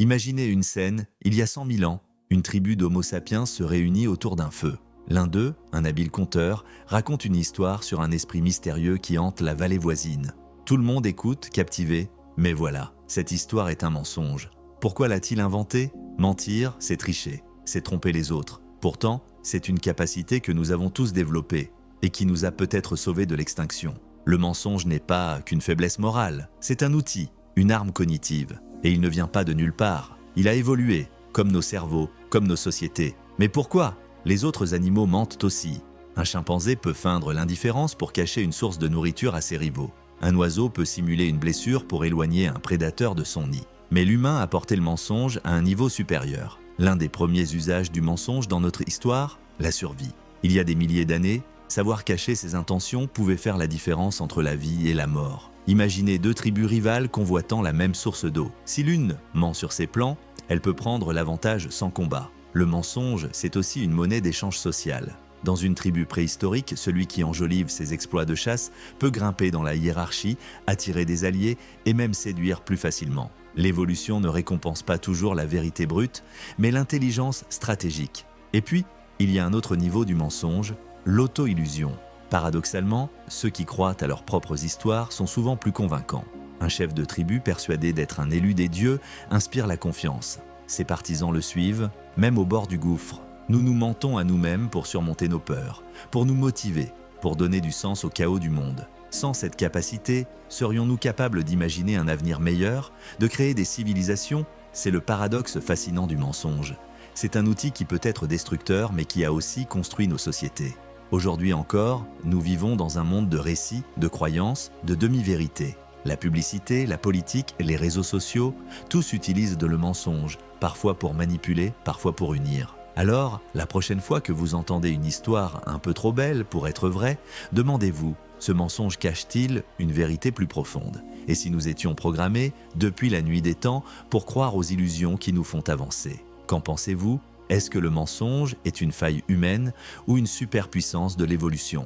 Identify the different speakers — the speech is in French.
Speaker 1: Imaginez une scène, il y a 100 000 ans, une tribu d'Homo sapiens se réunit autour d'un feu. L'un d'eux, un habile conteur, raconte une histoire sur un esprit mystérieux qui hante la vallée voisine. Tout le monde écoute, captivé, mais voilà, cette histoire est un mensonge. Pourquoi l'a-t-il inventée? Mentir, c'est tricher, c'est tromper les autres. Pourtant, c'est une capacité que nous avons tous développée et qui nous a peut-être sauvés de l'extinction. Le mensonge n'est pas qu'une faiblesse morale, c'est un outil, une arme cognitive. Et il ne vient pas de nulle part. Il a évolué, comme nos cerveaux, comme nos sociétés. Mais pourquoi? Les autres animaux mentent aussi. Un chimpanzé peut feindre l'indifférence pour cacher une source de nourriture à ses rivaux. Un oiseau peut simuler une blessure pour éloigner un prédateur de son nid. Mais l'humain a porté le mensonge à un niveau supérieur. L'un des premiers usages du mensonge dans notre histoire, la survie. Il y a des milliers d'années, savoir cacher ses intentions pouvait faire la différence entre la vie et la mort. Imaginez deux tribus rivales convoitant la même source d'eau. Si l'une ment sur ses plans, elle peut prendre l'avantage sans combat. Le mensonge, c'est aussi une monnaie d'échange social. Dans une tribu préhistorique, celui qui enjolive ses exploits de chasse peut grimper dans la hiérarchie, attirer des alliés et même séduire plus facilement. L'évolution ne récompense pas toujours la vérité brute, mais l'intelligence stratégique. Et puis, il y a un autre niveau du mensonge, l'auto-illusion. Paradoxalement, ceux qui croient à leurs propres histoires sont souvent plus convaincants. Un chef de tribu persuadé d'être un élu des dieux inspire la confiance. Ses partisans le suivent, même au bord du gouffre. Nous nous mentons à nous-mêmes pour surmonter nos peurs, pour nous motiver, pour donner du sens au chaos du monde. Sans cette capacité, serions-nous capables d'imaginer un avenir meilleur, de créer des civilisations? C'est le paradoxe fascinant du mensonge. C'est un outil qui peut être destructeur, mais qui a aussi construit nos sociétés. Aujourd'hui encore, nous vivons dans un monde de récits, de croyances, de demi-vérités. La publicité, la politique, les réseaux sociaux, tous utilisent le mensonge, parfois pour manipuler, parfois pour unir. Alors, la prochaine fois que vous entendez une histoire un peu trop belle pour être vraie, demandez-vous, ce mensonge cache-t-il une vérité plus profonde? Et si nous étions programmés, depuis la nuit des temps, pour croire aux illusions qui nous font avancer? Qu'en pensez-vous? Est-ce que le mensonge est une faille humaine ou une superpuissance de l'évolution?